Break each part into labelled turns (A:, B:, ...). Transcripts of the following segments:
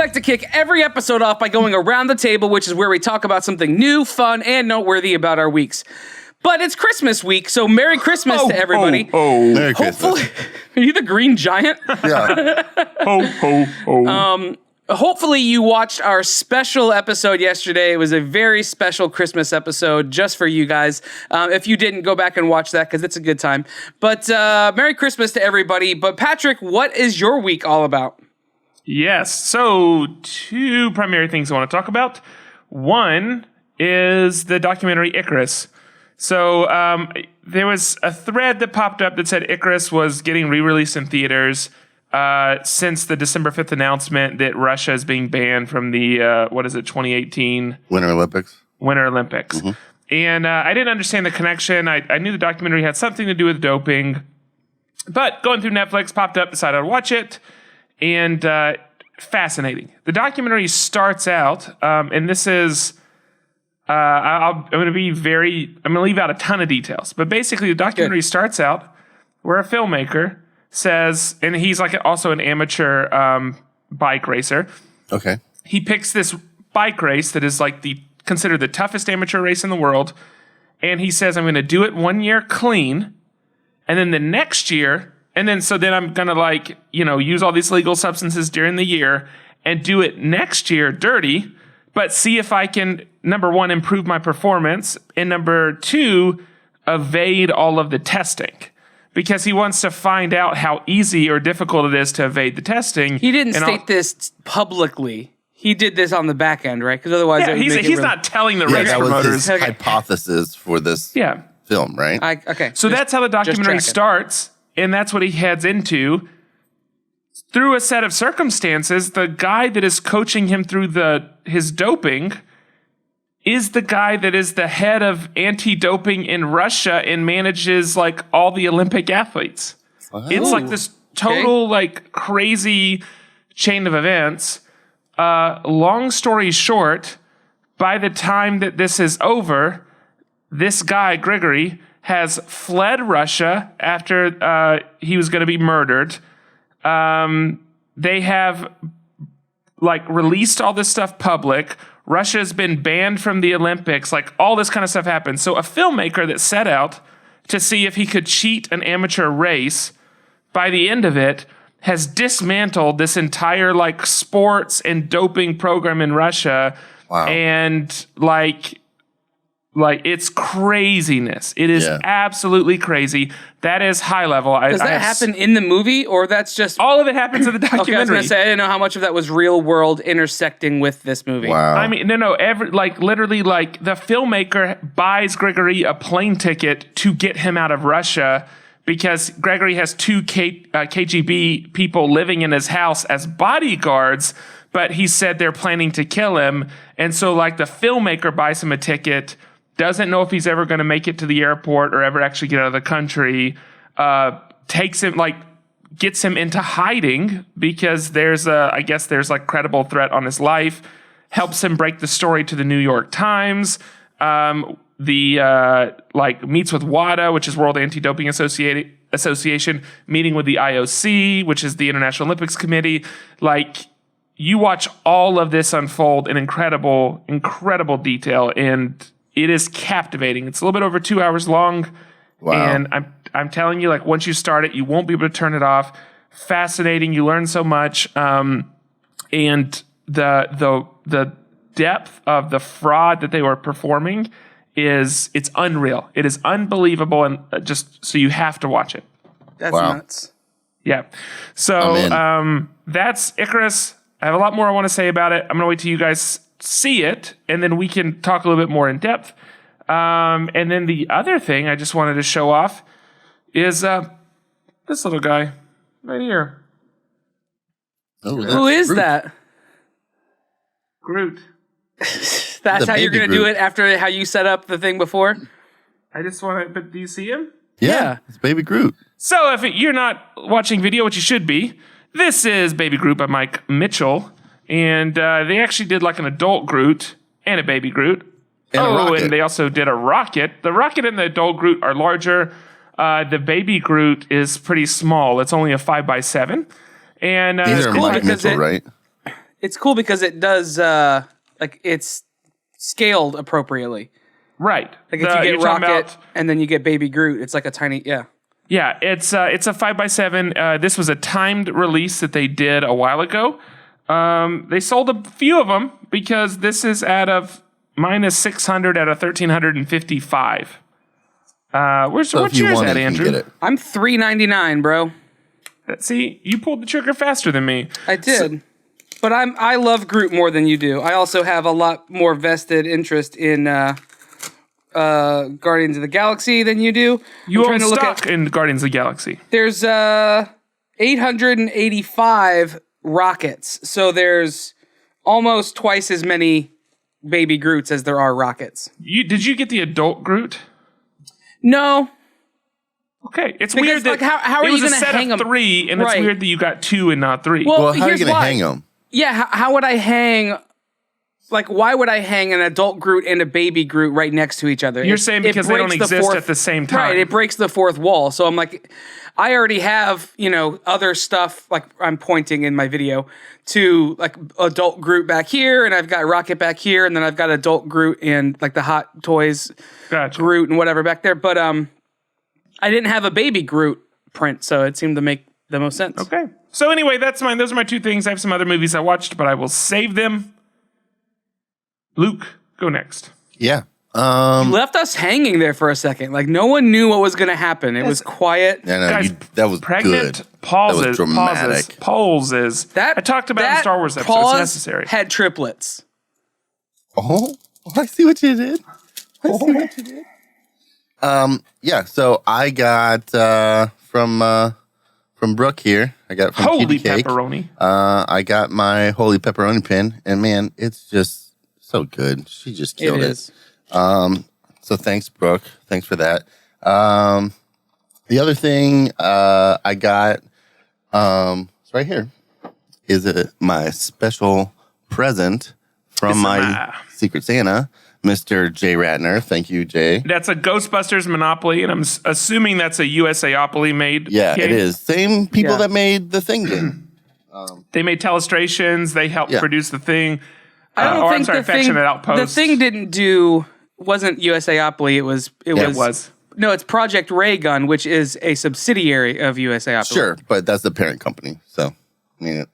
A: like to kick every episode off by going around the table, which is where we talk about something new, fun, and noteworthy about our weeks. But it's Christmas week, so Merry Christmas to everybody.
B: Merry
A: Hopefully,
B: Christmas.
A: Are you the Green Giant?
B: Yeah.
A: Hopefully you watched our special episode yesterday. It was a very special Christmas episode just for you guys. If you didn't, go back and watch that because it's a good time. But Merry Christmas to everybody. But Patrick, what is your week all about?
C: Yes, so two primary things I want to talk about. One is the documentary Icarus. So there was a thread that popped up that said Icarus was getting re-released in theaters since the December 5th announcement that Russia is being banned from the, 2018?
B: Winter Olympics.
C: Mm-hmm. And I didn't understand the connection. I knew the documentary had something to do with doping. But going through Netflix, popped up, decided to watch it. And fascinating. The documentary starts out, and this is... I'm going to leave out a ton of details. But basically, the documentary starts out where a filmmaker says, and he's like also an amateur bike racer.
B: Okay.
C: He picks this bike race that is like considered the toughest amateur race in the world. And he says, I'm going to do it 1 year clean. And then the next year, then I'm going to use all these legal substances during the year and do it next year dirty. But see if I can, number one, improve my performance, and number two, evade all of the testing. Because he wants to find out how easy or difficult it is to evade the testing.
A: He didn't state this publicly. He did this on the back end, right? Because otherwise,
C: he's not telling the race promoters.
B: That was his hypothesis for this film, right?
C: So that's how the documentary starts, and that's what he heads into. Through a set of circumstances, the guy that is coaching him through his doping is the guy that is the head of anti-doping in Russia and manages like all the Olympic athletes. Oh, it's like this total crazy chain of events. Long story short, by the time that this is over, this guy, Grigory, has fled Russia after he was going to be murdered. They have released all this stuff public. Russia has been banned from the Olympics. All this kind of stuff happened. So a filmmaker that set out to see if he could cheat an amateur race, by the end of it, has dismantled this entire sports and doping program in Russia.
B: Wow.
C: And it's craziness. It is absolutely crazy. That is high level.
A: Does that happen in the movie, or that's just...
C: All of it happens in the documentary.
A: Okay, I was going to say, I didn't know how much of that was real world intersecting with this movie.
B: Wow.
C: I mean, no, literally, the filmmaker buys Grigory a plane ticket to get him out of Russia because Grigory has two KGB people living in his house as bodyguards, but he said they're planning to kill him. And so, the filmmaker buys him a ticket, doesn't know if he's ever going to make it to the airport or ever actually get out of the country, takes him, gets him into hiding because there's credible threat on his life, helps him break the story to the New York Times, meets with WADA, which is World Anti-Doping Association, meeting with the IOC, which is the International Olympics Committee. You watch all of this unfold in incredible, incredible detail, and it is captivating. It's a little bit over 2 hours long.
B: Wow.
C: And I'm telling you, once you start it, you won't be able to turn it off. Fascinating. You learn so much. And the depth of the fraud that they were performing it's unreal. It is unbelievable. And so you have to watch it.
A: That's nuts.
C: Yeah. So that's Icarus. I have a lot more I want to say about it. I'm going to wait till you guys see it, and then we can talk a little bit more in depth. And then the other thing I just wanted to show off is this little guy right here.
B: Oh,
A: who is
B: Groot.
A: that?
C: Groot.
A: That's how you're going to do it after how you set up the thing before?
C: I just want to, but do you see him?
B: Yeah. It's Baby Groot.
C: So if you're not watching video, which you should be, this is Baby Groot by Mike Mitchell. And they actually did an adult Groot and a baby Groot. And they also did a rocket. The rocket and the adult Groot are larger. The baby Groot is pretty small. It's only a 5x7. And
B: these are Mike Mitchell, right?
A: It's cool because it does it's scaled appropriately.
C: Right.
A: Like if you get Rocket and then you get Baby Groot, it's like a tiny
C: Yeah, it's a 5x7. This was a timed release that they did a while ago. They sold a few of them because this is out of -600 out of 1,355. What's yours at, Andrew?
A: I'm $3.99, bro.
C: See, you pulled the trigger faster than me.
A: I did. But I love Groot more than you do. I also have a lot more vested interest in Guardians of the Galaxy than you do.
C: You own stock in Guardians of the Galaxy.
A: There's 885 rockets, so there's almost twice as many Baby Groots as there are rockets.
C: Did you get the adult Groot?
A: No.
C: Okay, it's weird that
A: how are you going to hang them?
C: 3, and it's weird that you got 2 and not 3.
B: Well, how are you going to hang them?
A: Yeah, how would I hang? Like, why would I hang an adult Groot and a baby Groot right next to each other?
C: You're saying because they don't exist at the same time.
A: Right, it breaks the fourth wall. So I'm like, I already have, other stuff, like I'm pointing in my video to like adult Groot back here, and I've got Rocket back here, and then I've got adult Groot and like the Hot Toys Groot and whatever back there. But I didn't have a baby Groot print, so it seemed to make the most sense.
C: Okay. So anyway, that's mine. Those are my 2 things. I have some other movies I watched, but I will save them. Luke, go next.
B: Yeah.
A: You left us hanging there for a second. Like no one knew what was going to happen. It was quiet.
B: Yeah, no,
C: guys,
B: that was
C: pregnant
B: good.
C: Pauses.
B: That was dramatic.
C: Pauses. I talked about in Star Wars episodes. It's necessary.
A: Had triplets.
B: Oh, I see what you did. Yeah. So I got from Brooke here. I got from
C: Holy
B: Kitty Cake.
C: Pepperoni.
B: I got my Holy Pepperoni pin, and man, it's just so good. She just killed it. So thanks, Brooke. Thanks for that. The other thing I got, it's right here, is my special present from my Secret Santa, Mr. Jay Ratner. Thank you, Jay.
C: That's a Ghostbusters Monopoly, and I'm assuming that's a USAopoly made game.
B: It is. Same people that made the Thing game.
C: They made Telestrations. They helped produce the Thing.
A: I don't think
C: Affectionate Outpost.
A: The Thing wasn't USAopoly. It was. No, it's Project Ray Gun, which is a subsidiary of USAopoly.
B: Sure, but that's the parent company. So, I mean,
C: all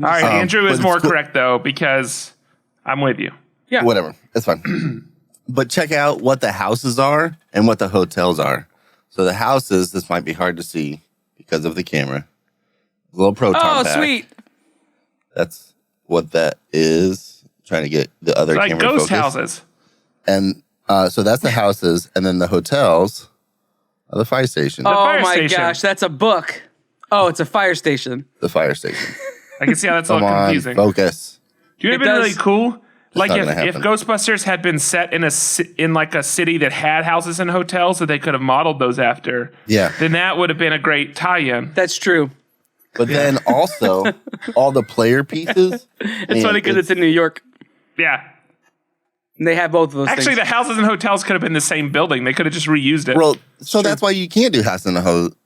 C: right, Andrew is more correct though because I'm with you.
B: Yeah, whatever, it's fine. But check out what the houses are and what the hotels are. So the houses, this might be hard to see because of the camera. A little proton pack.
A: Oh, sweet.
B: That's what that is. Trying to get the other camera
C: ghost
B: focus.
C: Houses.
B: And so that's the houses, and then the hotels are the fire station.
A: Oh my gosh, that's a book. Oh, it's a fire station.
B: The fire station.
C: I can see how that's a little confusing.
B: Focus.
C: Do you know what'd be really cool? Like if Ghostbusters had been set in a city that had houses and hotels that they could have modeled those after, then that would have been a great tie-in.
A: That's true.
B: But then also all the player pieces.
A: It's funny because it's in New York.
C: Yeah.
A: And they have both of those
C: Actually,
A: things.
C: the houses and hotels could have been the same building. They could have just reused it.
B: Well, so that's why you can't do houses and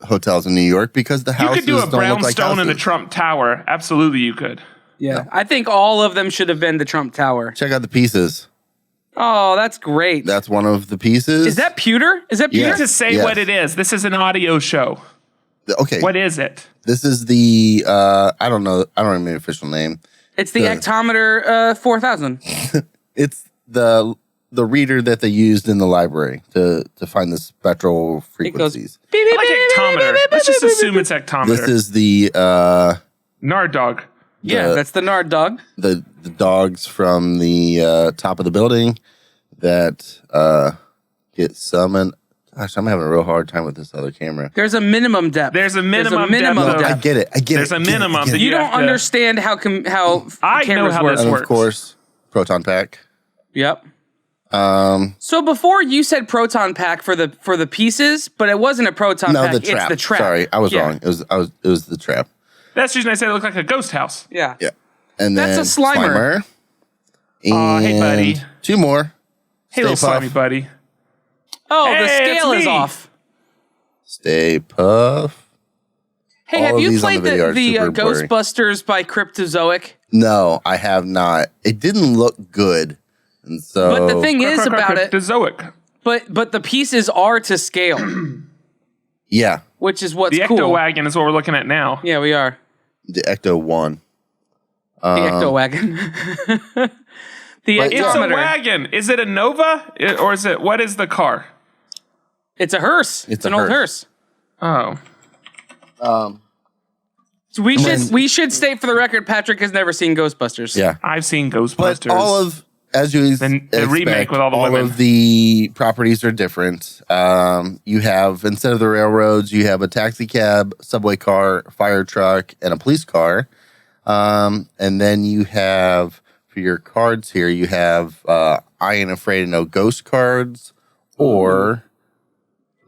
B: hotels in New York because the houses don't look like houses.
C: You could do a brownstone and a Trump Tower. Absolutely, you could.
A: Yeah. I think all of them should have been the Trump Tower.
B: Check out the pieces.
A: Oh, that's great.
B: That's one of the pieces.
A: Is that pewter?
C: You need to say what it is. This is an audio show.
B: Okay.
C: What is it?
B: This is the, I don't know. I don't remember the official name.
A: It's the Actometer 4000.
B: It's the reader that they used in the library to find the spectral frequencies.
C: I like Actometer. Let's just assume it's Actometer.
B: This is the
C: Nard Dog.
A: Yeah, that's the Nard Dog.
B: The dogs from the top of the building that get summoned. Gosh, I'm having a real hard time with this other camera.
A: There's a minimum depth.
C: There's a minimum depth.
B: I get it.
C: There's a minimum.
A: You don't understand how
C: I know
A: cameras
C: how
A: work.
C: this
B: And
C: works.
B: of course, proton pack.
A: Yep. So before you said proton pack for the pieces, but it wasn't a proton pack.
B: The trap.
A: It's the trap.
B: Sorry, I was wrong. It was the trap.
C: That's the reason I said it looked like a ghost house.
A: Yeah.
B: Yeah. And then
A: that's a Slimer.
B: And
C: hey, buddy.
B: 2 more.
C: Hey, little slimy buddy.
A: Oh, the scale is off.
B: Stay Puff.
A: Hey, have you played the Ghostbusters by Cryptozoic?
B: No, I have not. It didn't look good. And so,
A: But the thing is about it,
C: Cryptozoic.
A: but the pieces are to scale,
B: yeah,
A: which is what's
C: The
A: cool.
C: Ecto-Wagon is what we're looking at now.
A: Yeah, we are.
B: the Ecto 1.
A: The Ecto-Wagon. The
B: But-
C: It's a
A: Ectometer.
C: wagon. Is it a Nova? Or is it, what is the car?
A: It's a hearse. It's an old hearse.
C: Oh.
A: So we should state for the record, Patrick has never seen Ghostbusters.
B: Yeah.
C: I've seen Ghostbusters.
B: But all of, as you expect,
C: the remake with all the women.
B: of the properties are different. You have, instead of the railroads, you have a taxi cab, subway car, fire truck, and a police car. And then you have, for your cards here, you have I Ain't Afraid of No Ghost cards, or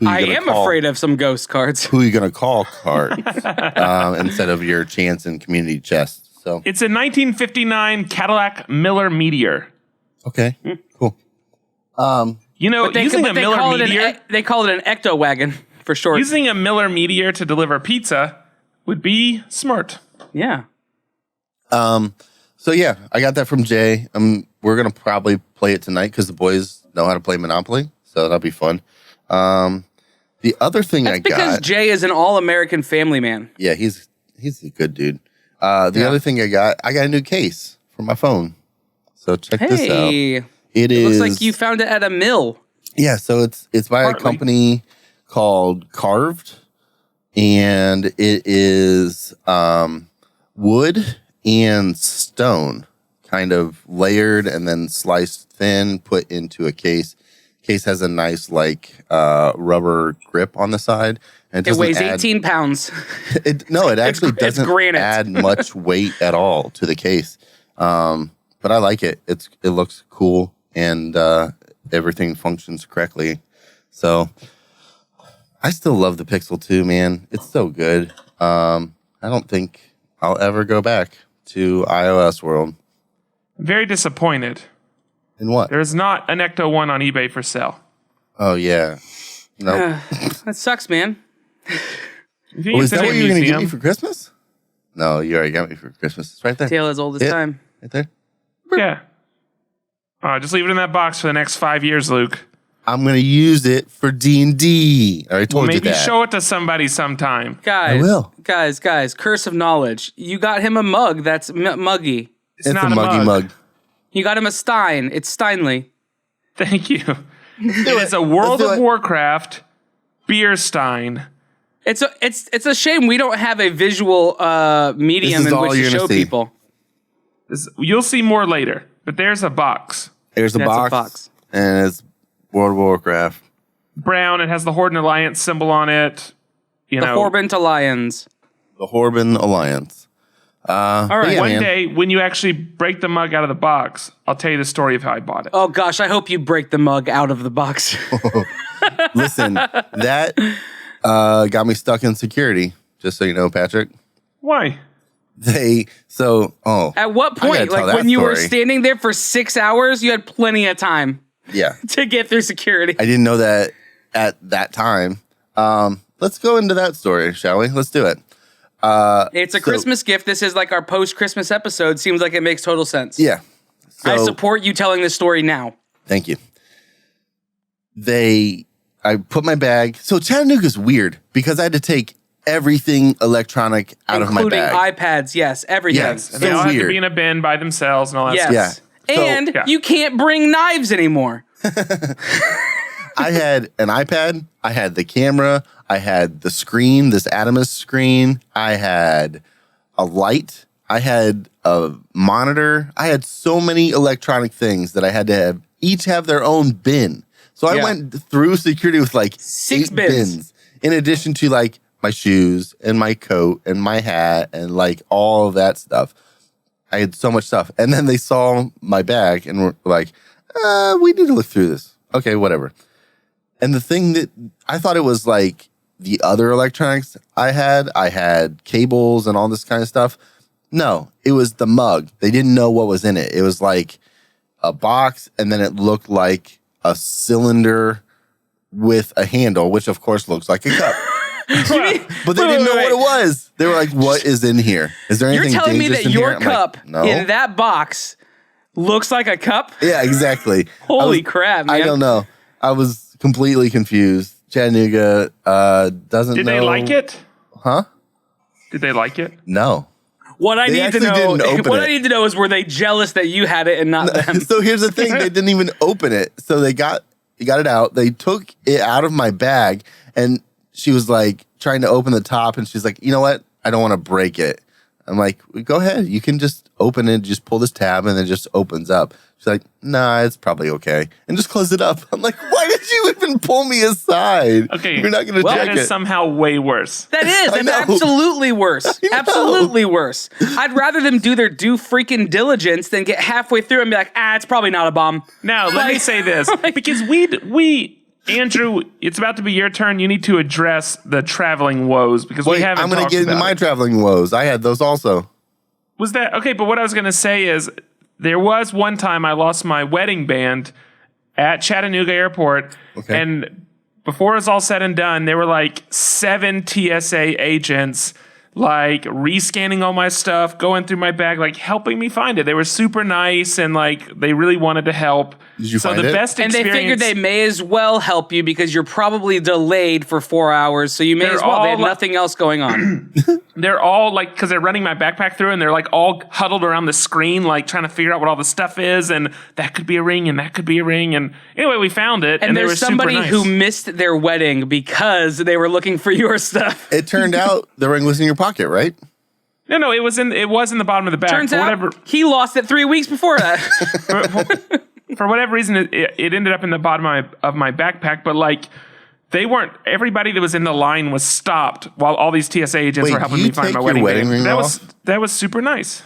A: I am afraid of some ghost cards.
B: Who you going to call cards instead of your chance and community chest. So
C: It's a 1959 Cadillac Miller Meteor.
B: okay, cool.
C: You know, using a Miller Meteor,
A: they call it an Ecto-Wagon for short.
C: using a Miller Meteor to deliver pizza would be smart.
A: Yeah.
B: So yeah, I got that from Jay. We're gonna probably play it tonight because the boys know how to play Monopoly, so that'll be fun. The other thing
A: That's because Jay is an all-American family man.
B: yeah, he's a good dude. The other thing I got a new case for my phone. So check this out.
A: Hey,
B: It
A: looks like you found it at a mill.
B: Yeah, so it's by a company called Carved, and it is wood and stone kind of layered and then sliced thin, put into a case. Case has a nice rubber grip on the side. And
A: It weighs 18 pounds.
B: It actually doesn't
A: granite.
B: add much weight at all to the case. But I like it. It looks cool and everything functions correctly. So I still love the Pixel 2, man. It's so good. I don't think I'll ever go back to iOS world.
C: I'm very disappointed.
B: In what?
C: There's not an Ecto 1 on eBay for sale.
B: Oh yeah. No.
A: That sucks, man.
B: Is that what you were going to give me for Christmas? No, you already got me for Christmas. It's right there.
A: Tale as old as time.
B: Right there.
C: Yeah. Just leave it in that box for the next 5 years, Luke.
B: I'm going to use it for D&D. I already told you
C: Maybe
B: that.
C: show it to somebody sometime.
A: Guys,
B: I will.
A: guys, curse of knowledge. You got him a mug that's muggy.
C: It's
B: It's
C: not
B: a muggy mug.
A: You got him a Stein. It's Steinley.
C: Thank you. It is a World
B: Let's do
C: of
B: it.
C: Warcraft beer stein.
A: It's a shame we don't have a visual medium
B: This is
A: in
B: all
A: which to
B: you're gonna
A: show
B: see.
A: people.
C: You'll see more later, but there's a box.
B: There's the
A: That's a
B: box,
A: box.
B: and it's World of Warcraft.
C: Brown. It has the Horde and Alliance symbol on it.
A: The Horbent Lions.
B: The Horban Alliance.
A: All right.
B: yeah,
C: One
B: man.
C: day, when you actually break the mug out of the box, I'll tell you the story of how I bought it.
A: Oh gosh, I hope you break the mug out of the box.
B: Listen, that got me stuck in security, just so you know, Patrick.
C: Why?
A: At what
B: I gotta
A: point?
B: tell
A: Like when
B: that
A: you were
B: story.
A: standing there for 6 hours, you had plenty of time
B: Yeah,
A: to get through security.
B: I didn't know that at that time. Let's go into that story, shall we? Let's do it.
A: It's a Christmas gift. This is like our post-Christmas episode. Seems like it makes total sense.
B: Yeah.
A: I
B: So-
A: support you telling this story now.
B: Thank you. I put my bag. So Chattanooga's weird because I had to take everything electronic out of my
A: Including
B: bag.
A: iPads, yes, everything.
B: Yes.
C: And they
B: So
C: all have to
B: weird.
C: be in a bin by themselves and all that
A: Yes.
C: stuff.
B: Yeah. So-
A: And
C: Yeah.
A: you can't bring knives anymore.
B: I had an iPad. I had the camera. I had the screen, this Adamus screen. I had a light. I had a monitor. I had so many electronic things that I had to each have their own bin. So I
A: Yeah.
B: went through security with like
A: 6
B: 8
A: bins.
B: in addition to like my shoes and my coat and my hat and like all of that stuff. I had so much stuff. And then they saw my bag and were like, we need to look through this. Okay, whatever. And the thing that I thought it was like the other electronics I had cables and all this kind of stuff. No, it was the mug. They didn't know what was in it. It was like a box, and then it looked like a cylinder with a handle, which of course looks like a cup. But they didn't know what it was. They were like, "What is in here? Is there anything?"
A: You're telling me
B: dangerous
A: that
B: in
A: your
B: here? I'm
A: cup
B: like, no.
A: in that box looks like a cup?
B: Yeah, exactly.
A: Holy crap, man.
B: I don't know. I was completely confused. Chattanooga doesn't know.
C: Did they like it?
B: Huh?
C: Did they like it?
B: No.
A: What I
B: They
A: need to
B: actually
A: know,
B: didn't open
A: what
B: it.
A: I need to know is, were they jealous that you had it and not them?
B: So here's the thing: they didn't even open it. So they got it out. They took it out of my bag, and she was like trying to open the top, and she's like, "You know what? I don't want to break it." I'm like, "Go ahead. You can just open it. Just pull this tab, and it just opens up." She's like, "Nah, it's probably okay," and just close it up. I'm like, "Why did you even pull me aside?
C: Okay,
B: you're not going to check
C: that is
B: it."
C: somehow way worse.
A: That is.
B: I
A: That's
B: know.
A: absolutely worse. Absolutely worse. I'd rather them do their due freaking diligence than get halfway through and be like, it's probably not a bomb.
C: Now, let me say this. Because Andrew, it's about to be your turn. You need to address the traveling woes because we
B: Wait,
C: haven't
B: I'm going to
C: talked
B: get into
C: about
B: my
C: it.
B: traveling woes. I had those also.
C: Was that okay? But what I was going to say is there was one time I lost my wedding band at Chattanooga Airport.
B: Okay.
C: And before it was all said and done, there were like 7 TSA agents like rescanning all my stuff, going through my bag, like helping me find it. They were super nice and like they really wanted to help.
B: Did you
C: so
B: find
C: the
B: it?
C: best
A: And
C: experience,
A: they figured they may as well help you because you're probably delayed for 4 hours, so you may
C: They're
A: as well. They had
C: all-
A: nothing else going on.
C: they're all like, because they're running my backpack through and they're like all huddled around the screen, like trying to figure out what all the stuff is. And that could be a ring and that could be a ring. And anyway, we found it.
A: And
C: they were
A: there's
C: super
A: somebody
C: nice.
A: who missed their wedding because they were looking for your stuff.
B: It turned out the ring was in your pocket, right?
C: No, it was in the bottom of the bag.
A: Turns
C: for
A: out
C: whatever,
A: he lost it 3 weeks before that.
C: for whatever reason, it ended up in the bottom of my backpack. But like, they weren't. Everybody that was in the line was stopped while all these TSA agents
B: Wait,
C: were helping
B: you
C: me find
B: take
C: my
B: your
C: wedding
B: wedding
C: band.
B: ring off?
C: That was super nice.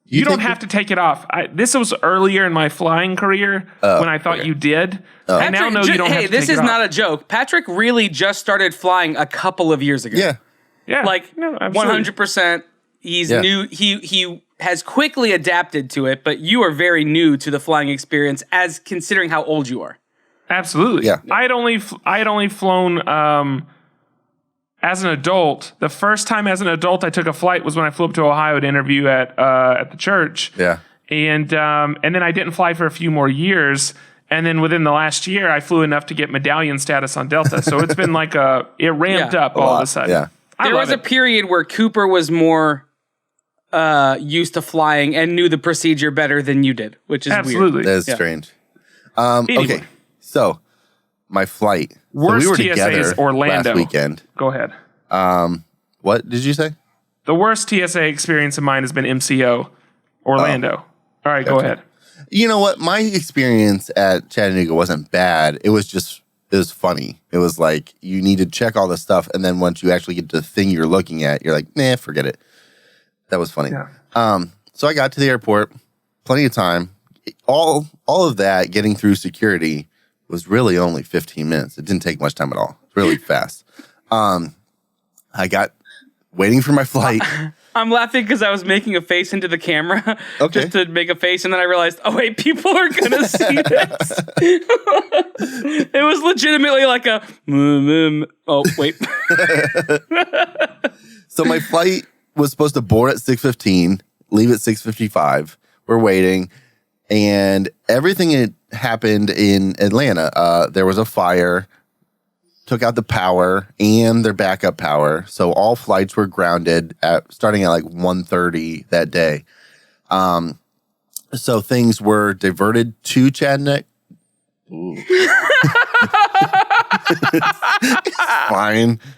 C: You don't
B: take
C: have to take it off. This was earlier in my flying career when I thought you did. I now know you don't have to
A: this
C: take
A: is
C: it off.
A: not a joke. Patrick really just started flying a couple of years ago.
B: Yeah.
C: Yeah,
A: Like
C: no, absolutely.
A: 100%. He's
B: Yeah.
A: new. He has quickly adapted to it, but you are very new to the flying experience, as considering how old you are.
C: Absolutely.
B: Yeah.
C: I had only flown as an adult. The first time as an adult I took a flight was when I flew up to Ohio to interview at the church.
B: Yeah.
C: And then I didn't fly for a few more years. And then within the last year, I flew enough to get medallion status on Delta. So it's been like it ramped
A: Yeah.
C: up all of a sudden.
B: Yeah.
A: There was a period where Cooper was more used to flying and knew the procedure better than you did, which is
C: Absolutely.
B: That is
A: Yeah.
B: strange.
C: Anyway.
B: Okay. So my flight.
C: Worst
B: so we were
C: TSA
B: together
C: is Orlando.
B: last weekend.
C: Go ahead.
B: What did you say?
C: The worst TSA experience of mine has been MCO, Orlando. All right, go ahead.
B: You know what? My experience at Chattanooga wasn't bad. It was funny. It was like you need to check all the stuff, and then once you actually get to the thing you're looking at, you're like, nah, forget it. That was funny.
C: Yeah.
B: So I got to the airport, plenty of time. All of that getting through security was really only 15 minutes. It didn't take much time at all. Really fast. I got waiting for my flight.
A: I'm laughing because I was making a face into the camera
B: Okay.
A: just to make a face, and then I realized, oh wait, people are gonna see this. It was legitimately like a. Oh wait.
B: So my flight was supposed to board at 6:15, leave at 6:55. We're waiting, and everything had happened in Atlanta. There was a fire, took out the power and their backup power, so all flights were grounded starting at like 1:30 that day. So things were diverted to Chattanooga.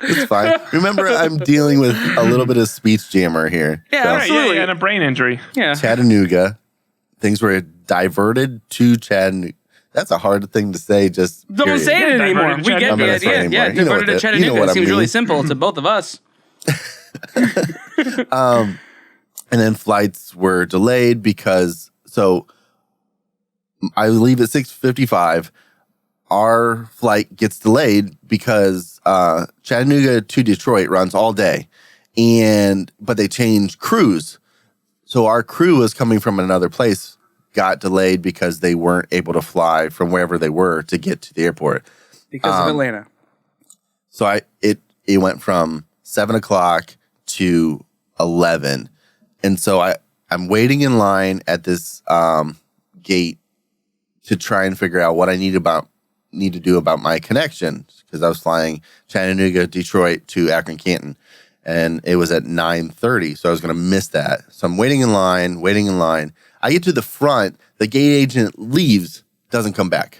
B: It's fine. Remember, I'm dealing with a little bit of speech jammer here.
A: Yeah,
B: So,
A: absolutely.
C: And a brain injury.
A: Yeah.
B: Chattanooga. Things were diverted to Chattanooga. That's a hard thing to say. Just
A: Don't
B: period.
A: say it
C: Yeah,
A: anymore.
C: diverted
A: We
C: to
A: get the
B: Chattanooga.
A: idea.
B: I'm not
A: Yeah,
B: saying anymore.
A: diverted to
B: You know
A: Chattanooga.
B: what I
A: Seems really
B: mean.
A: simple to both of us.
B: And then flights were delayed because I leave at 6:55. Our flight gets delayed because Chattanooga to Detroit runs all day, but they changed crews. So our crew was coming from another place, got delayed because they weren't able to fly from wherever they were to get to the airport.
A: Because of Atlanta.
B: So it went from 7 o'clock to 11. And so I'm waiting in line at this gate to try and figure out what I need to do about my connection, because I was flying Chattanooga, Detroit to Akron, Canton, and it was at 9:30, so I was going to miss that. So I'm waiting in line. I get to the front, the gate agent leaves, doesn't come back.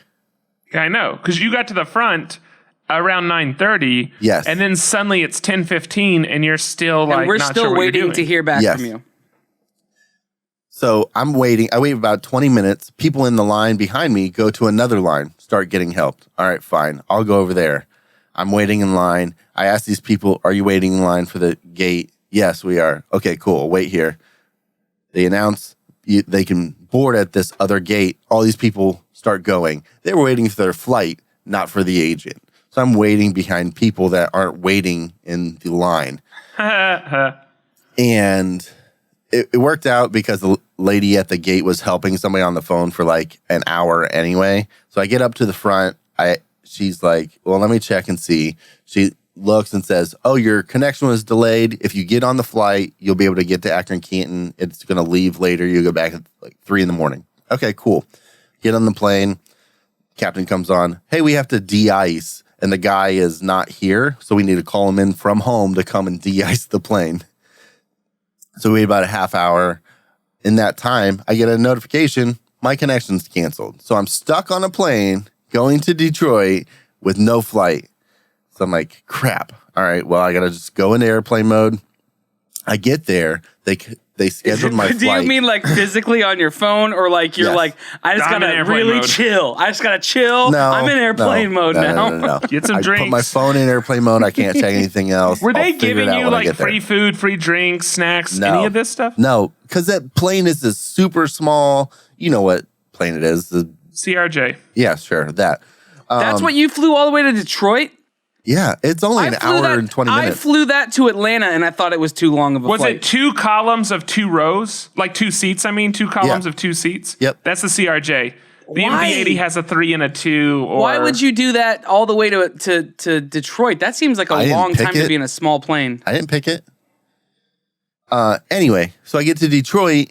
C: Yeah, I know, because you got to the front around 9:30.
B: Yes.
C: And then suddenly it's 10:15, and you're still like,
A: we're
C: not
A: still
C: sure what you're
A: waiting
C: doing.
A: to hear back from you.
B: So I'm waiting. I wait about 20 minutes. People in the line behind me go to another line, start getting helped. All right, fine. I'll go over there. I'm waiting in line. I ask these people, are you waiting in line for the gate? Yes, we are. Okay, cool. Wait here. They announce they can board at this other gate. All these people start going. They were waiting for their flight, not for the agent. So I'm waiting behind people that aren't waiting in the line. And it worked out because the lady at the gate was helping somebody on the phone for like an hour anyway. So I get up to the front. She's like, well, let me check and see. She looks and says, oh, your connection was delayed. If you get on the flight, you'll be able to get to Akron, Canton. It's going to leave later. You go back at like 3 a.m. Okay, cool. Get on the plane. Captain comes on. Hey, we have to de-ice. And the guy is not here. So we need to call him in from home to come and de-ice the plane. So we wait about a half hour. In that time, I get a notification. My connection's canceled. So I'm stuck on a plane going to Detroit with no flight. So I'm like, crap. All right, well, I got to just go into airplane mode. I get there. They scheduled my flight.
A: Do you mean like physically on your phone, or like you're like, I just got to really chill. I just got to chill.
B: No,
A: I'm in airplane mode now.
B: No.
C: Get some
B: I
C: drinks.
B: put my phone in airplane mode. I can't check anything else.
C: Were they giving you like free
B: there.
C: food, free drinks, snacks, any of this stuff?
B: No, because that plane is this super small, you know what plane it is.
C: CRJ.
B: Yeah, sure, that.
A: That's what you flew all the way to Detroit?
B: Yeah, it's only an hour and 20 minutes.
A: I flew that to Atlanta, and I thought it was too long of a flight.
C: Was it 2 columns of 2 rows? Like 2 seats, 2 columns of 2 seats?
B: Yep.
C: That's the CRJ. The
A: Why?
C: MV-80 has a 3 and a 2. Or
A: Why would you do that all the way to Detroit? That seems like a long time to be in a small plane.
B: I didn't pick it. Anyway, so I get to Detroit,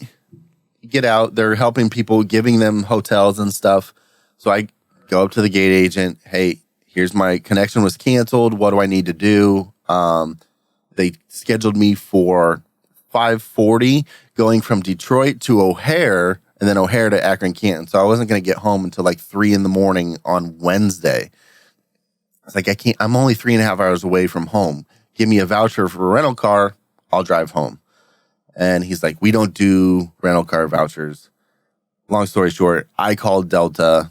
B: get out. They're helping people, giving them hotels and stuff. So I go up to the gate agent. Hey, here's my connection was canceled. What do I need to do? They scheduled me for 5:40 going from Detroit to O'Hare, and then O'Hare to Akron, Canton. So I wasn't going to get home until like 3 a.m. on Wednesday. It's like, I can't, I'm only 3.5 hours away from home. Give me a voucher for a rental car. I'll drive home. And he's like, we don't do rental car vouchers. Long story short, I called Delta.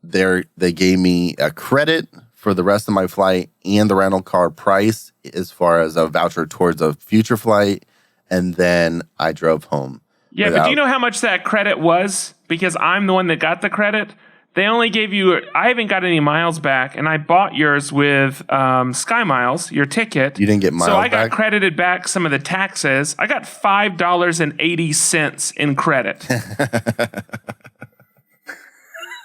B: They gave me a credit for the rest of my flight and the rental car price as far as a voucher towards a future flight. And then I drove home.
C: Yeah, but do you know how much that credit was? Because I'm the one that got the credit. They only gave you, I haven't got any miles back, and I bought yours with Sky Miles, your ticket.
B: You didn't get miles back?
C: So I got credited back some of the taxes. I got $5.80 in credit.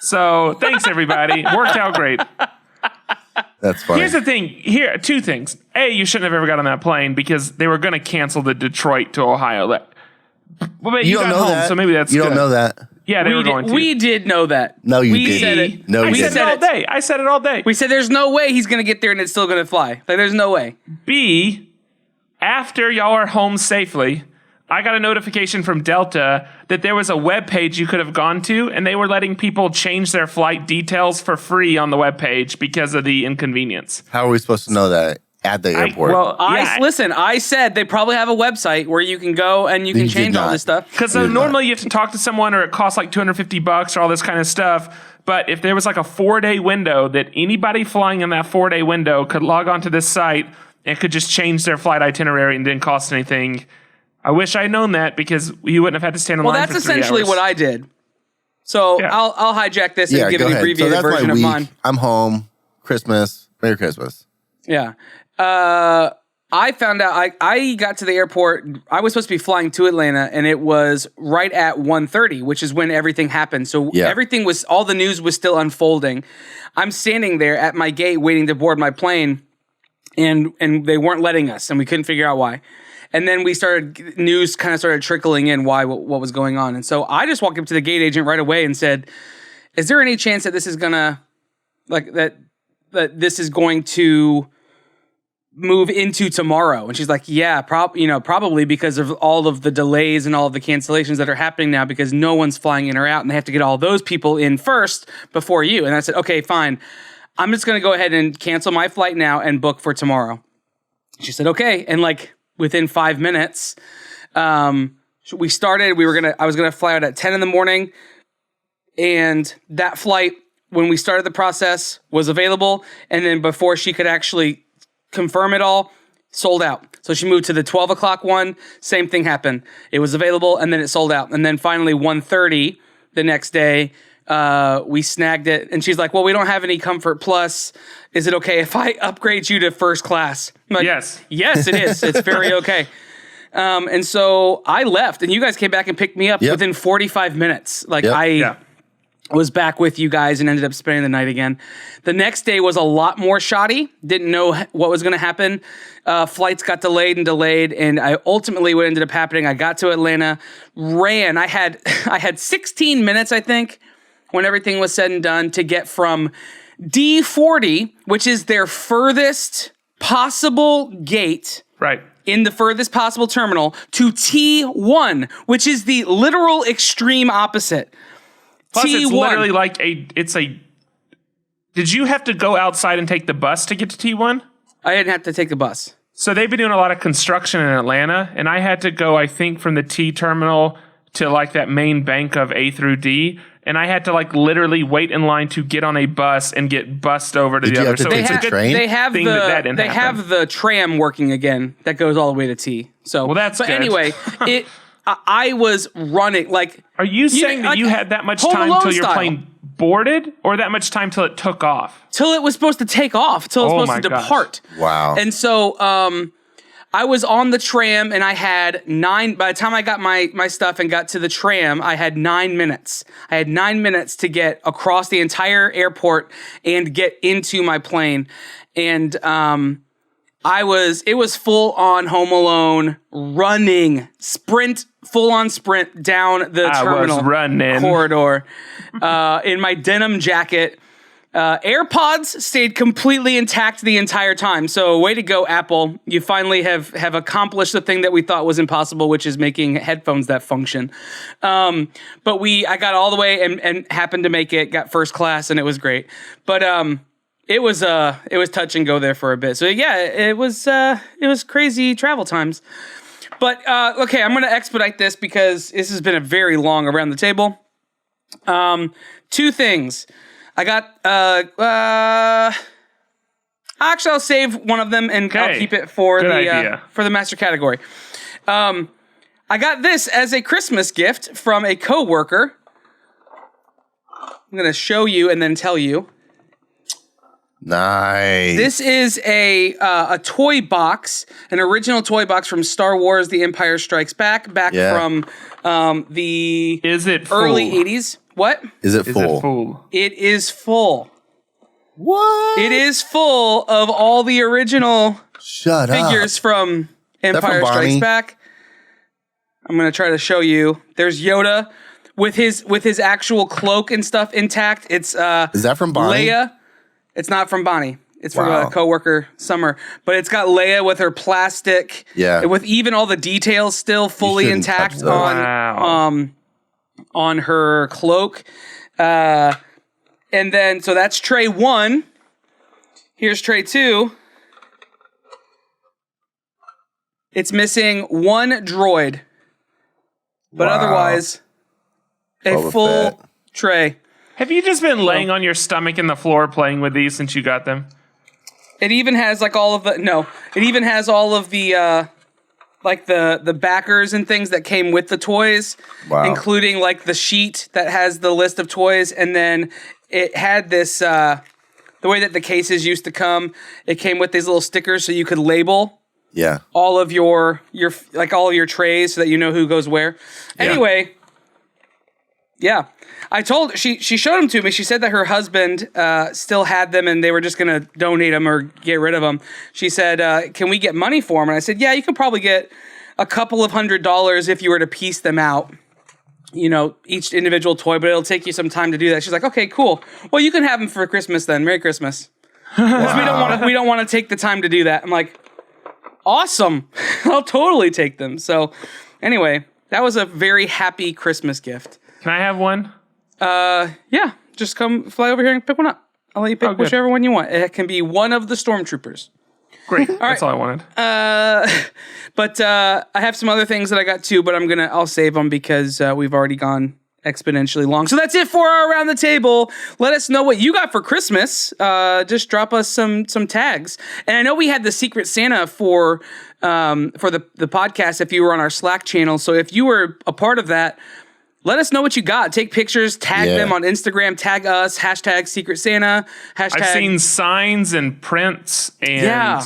C: So thanks, everybody. Worked out great.
B: That's funny.
C: Here's the thing. Here, 2 things. A, you shouldn't have ever got on that plane because they were going to cancel the Detroit to Ohio. But you got home, so maybe that's
B: You
C: good.
B: don't know that.
C: Yeah, they were going to.
A: We did know that.
B: No, you
A: we
B: didn't.
A: Said it.
B: No, you
C: I said
B: didn't.
C: it all day. I said it all day.
A: We said there's no way he's going to get there and it's still going to fly. Like, there's no way.
C: B, after y'all are home safely, I got a notification from Delta that there was a web page you could have gone to, and they were letting people change their flight details for free on the web page because of the inconvenience.
B: How are we supposed to know that at the airport?
A: Listen, I said they probably have a website where you can go and you can change all this stuff.
C: Because normally you have to talk to someone or it costs like $250 or all this kind of stuff. But if there was like a 4-day window that anybody flying in that 4-day window could log onto this site and could just change their flight itinerary and didn't cost anything. I wish I'd known that because you wouldn't have had to stand in line for 3 hours.
A: Well, that's essentially what I did. So
C: Yeah.
A: I'll hijack this and give
B: go
A: an
B: ahead.
A: abbreviated version of mine.
B: I'm home. Christmas. Merry Christmas.
A: Yeah. I found out I got to the airport. I was supposed to be flying to Atlanta, and it was right at 1:30, which is when everything happened. So everything was, all the news was still unfolding. I'm standing there at my gate waiting to board my plane, and they weren't letting us, and we couldn't figure out why. And then news kind of started trickling in what was going on. And so I just walked up to the gate agent right away and said, is there any chance that this is gonna, like, that this is going to move into tomorrow? And she's like, yeah, probably because of all of the delays and all of the cancellations that are happening now, because no one's flying in or out, and they have to get all those people in first before you. And I said, okay, fine. I'm just going to go ahead and cancel my flight now and book for tomorrow. She said, okay. And like within 5 minutes, we started, I was going to fly out at 10 in the morning, and that flight, when we started the process, was available. And then before she could actually confirm it all, sold out. So she moved to the 12 o'clock one. Same thing happened. It was available, and then it sold out. And then finally 1:30 the next day, we snagged it. And she's like, well, we don't have any Comfort Plus. Is it okay if I upgrade you to first class? I'm like,
C: yes.
A: Yes, it is. It's very okay. And so I left, and you guys came back and picked me up within 45 minutes. Like I was back with you guys and ended up spending the night again. The next day was a lot more shoddy. Didn't know what was going to happen. Flights got delayed, and I ultimately, what ended up happening, I got to Atlanta, ran. I had 16 minutes, I think, when everything was said and done, to get from D40, which is their furthest possible gate,
C: right,
A: in the furthest possible terminal, to T1, which is the literal extreme opposite.
C: Plus,
A: T1.
C: it's literally like did you have to go outside and take the bus to get to T1?
A: I didn't have to take the bus.
C: So they've been doing a lot of construction in Atlanta, and I had to go, I think, from the T terminal to like that main bank of A through D, and I had to like literally wait in line to get on a bus and get bussed over to the other.
B: So it's a train?
A: They have the tram working again that goes all the way to T. So,
C: well, that's good.
A: Anyway, I was running like.
C: Are you saying that you had that much time till your plane boarded, or that much time till it took off?
A: Till it was supposed to take off. Till it was supposed to depart.
B: Wow.
A: And so I was on the tram, and I had 9. By the time I got my stuff and got to the tram, I had 9 minutes. I had 9 minutes to get across the entire airport and get into my plane. And it was full on Home Alone running, full on sprint down the terminal corridor in my denim jacket. AirPods stayed completely intact the entire time. So way to go, Apple. You finally have accomplished the thing that we thought was impossible, which is making headphones that function. But I got all the way and happened to make it, got first class, and it was great. But it was touch and go there for a bit. So yeah, it was crazy travel times. But okay, I'm going to expedite this because this has been a very long around the table. 2 things. I got actually I'll save one of them and I'll keep it for the master category. I got this as a Christmas gift from a coworker. I'm going to show you and then tell you.
B: Nice.
A: This is a toy box, an original toy box from Star Wars: The Empire Strikes Back from the early 80s. What?
B: Is it full?
A: It is full.
B: What?
A: It is full of all the original figures from Empire Strikes Back. I'm going to try to show you. There's Yoda with his actual cloak and stuff intact. It's
B: is that from Bonnie?
A: Leia. It's not from Bonnie. It's from a coworker, Summer. But it's got Leia with her plastic.
B: Yeah.
A: With even all the details still fully intact on her cloak. And then, so that's tray 1. Here's tray 2. It's missing 1 droid. But otherwise, a full tray.
C: Have you just been laying on your stomach in the floor playing with these since you got them?
A: It even has like all of the it even has all of the like the backers and things that came with the toys, including like the sheet that has the list of toys, and then it had this the way that the cases used to come. It came with these little stickers so you could label all of your like all of your trays so that you know who goes where. Anyway, Yeah. She showed them to me. She said that her husband still had them and they were just going to donate them or get rid of them. She said, can we get money for them? And I said, yeah, you could probably get a couple of $100s if you were to piece them out, each individual toy, but it'll take you some time to do that. She's like, okay, cool. Well, you can have them for Christmas then. Merry Christmas. Wow. We don't want to take the time to do that. I'm like, awesome. I'll totally take them. So anyway, that was a very happy Christmas gift.
C: Can I have one?
A: Yeah. Just come fly over here and pick one up. I'll let you pick whichever one you want. It can be one of the stormtroopers.
C: Great. That's all I wanted.
A: But I have some other things that I got too, but I'll save them because we've already gone exponentially long. So that's it for our Around the Table. Let us know what you got for Christmas. Just drop us some tags. And I know we had the Secret Santa for the podcast if you were on our Slack channel. So if you were a part of that, let us know what you got. Take pictures, tag them on Instagram, tag us, hashtag Secret Santa, hashtag.
C: I've seen signs and prints and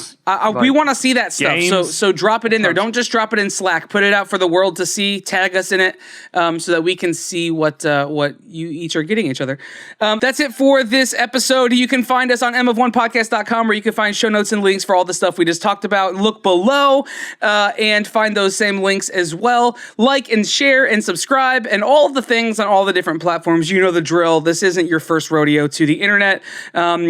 A: we want to see that stuff.
C: Games.
A: So drop it in there. Don't just drop it in Slack. Put it out for the world to see. Tag us in it so that we can see what you each are getting each other. That's it for this episode. You can find us on mofonepodcast.com where you can find show notes and links for all the stuff we just talked about. Look below and find those same links as well. Like and share and subscribe and all the things on all the different platforms. You know the drill. This isn't your first rodeo to the internet.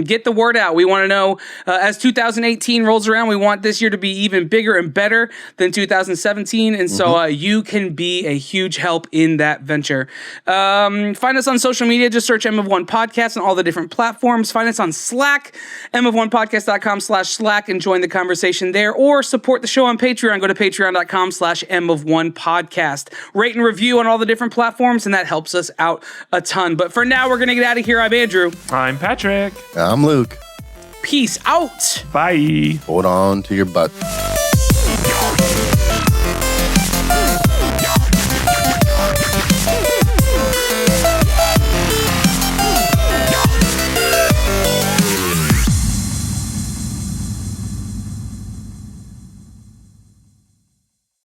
A: Get the word out. We want to know as 2018 rolls around, we want this year to be even bigger and better than 2017. And so you can be a huge help in that venture. Find us on social media. Just search M of One Podcast on all the different platforms. Find us on Slack, mofonepodcast.com/Slack and join the conversation there, or support the show on Patreon. Go to patreon.com/M of One Podcast. Rate and review on all the different platforms, and that helps us out a ton. But for now, we're going to get out of here. I'm Andrew.
C: I'm Patrick.
B: I'm Luke.
A: Peace out.
C: Bye.
B: Hold on to your butt.